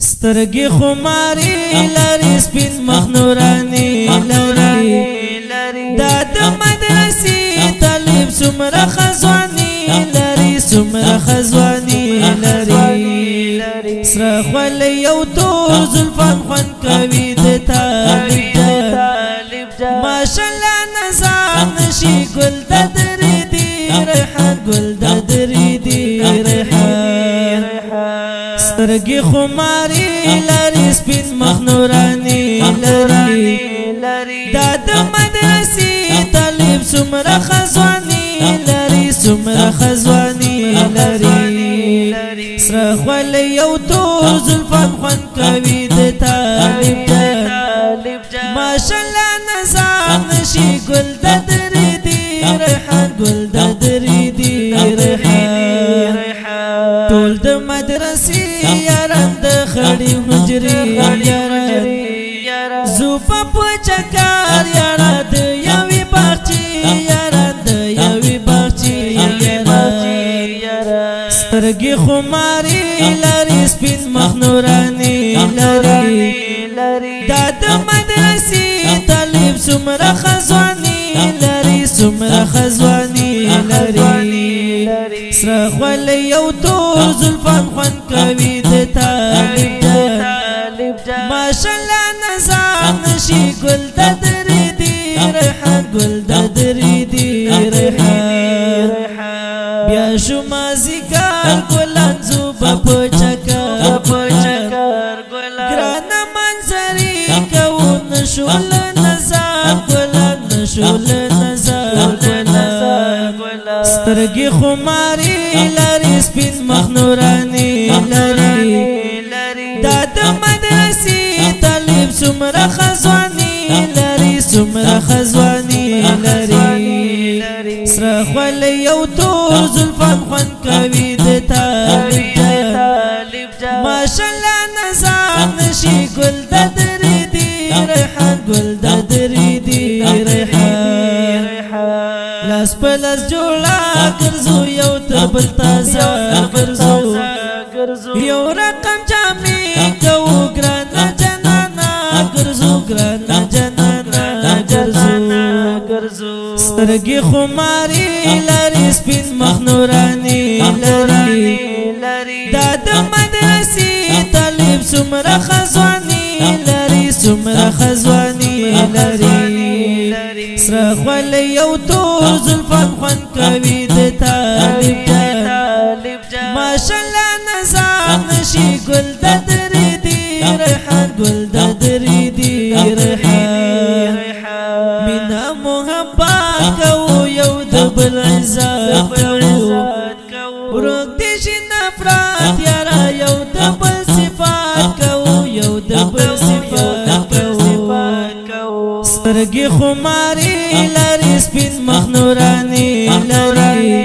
سترګې خماري لري سپین مخ نوراني لري دا د مدرسې طالب څومره خزواني لري څومره خزواني لري سره خولۍ یو تور زلفان خوند کوي د طالب ماشاءالله نظام نشي ګل د درې دی ریحان ګل د درې دی ریحان سترګې خماري لري سپین مخ نوراني لري دا د مدرسې طالب څومره خزواني لري څومره خزواني لري سره خولۍ یو تور زلفان خوند کوي د طالب ماشاءالله نظام نشي ګل د درې دی ریحان ګل د درې دی ریحان ټول د مدرسې یاران د خړې حجرې یاران زوپا په چکار یاران د یوې باغچې یاران د یوې باغچې یاران سترګې خماري لري سپین مخ نوراني لري دا د مدرسې طالب څومره خزواني لري څومره خزواني لري سره خولۍ یو تور زلفان خوند کوي د طالب ماشاءالله نظام نشي ګل د درې دی ریحان ګل د درې دی ریحان بیا شو مازیګر ګلان زوبه په چکر ګرانه منظرې کوو نشول نظام ګلان نشول نظام سترګې خماري لري سپین مخ نوراني لري دا د مدرسې طالب څومره خزواني لري څومره خزواني لري سره خولۍ یو تور زلفان خوند کوي د طالب ماشاءالله نظام نشي ګل د درې دی ریحان ګل د درې دی ریحان لاس په لاس جوړه ګرځو یو تر بل تازه ګرځو یو رقم جامې کوو ګرانه جنانا ګرځو ګرانه جنانا ګرځو سترګې خماري لري سپین مخ نوراني لري دا د مدرسې طالب څومره خزواني لري څومره خزواني لري سره خولۍ یو تور زلفان خوند کوي د طالب ماشاءالله نظام نشي ګل د درې دی ریحان ګل د درې دی ریحان مینا محبت کوو یو د بل عزت کوو ورک دې شي نفرت یاره یو د بل صفات کوو یو د بل صفات کوو سترګې خماري لري سپین مخ نوراني لري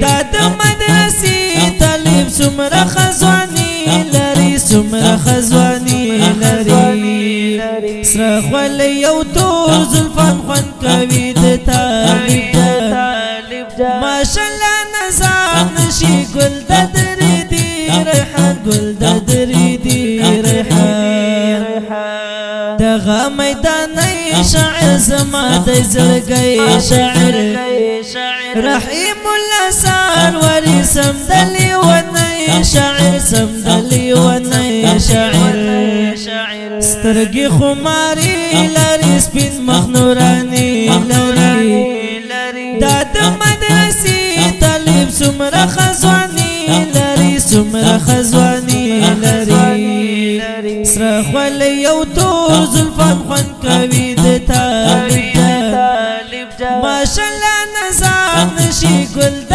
دا د مدرسې طالب څومره خزواني لري څومره خزواني لري سره خولۍ یو تور زلفان خوند کوي د طالب ماشاءالله نظام نشي ګل د درې دی ریحان ګل د درې دی ریحان دغه میداني شاعر زما د زړګي شاعر رحیم الله سانوري سمدلي ونی شاعر سمدلي ونی شاعر سترګې خماري لري سپین مخ نوراني لري دا د مدرسې طالب څومره خزواني لري څومره خزواني لري سره خولۍ یو تور زلفان خوند کوي د طالب ماشاءالله نظام نشي ګل د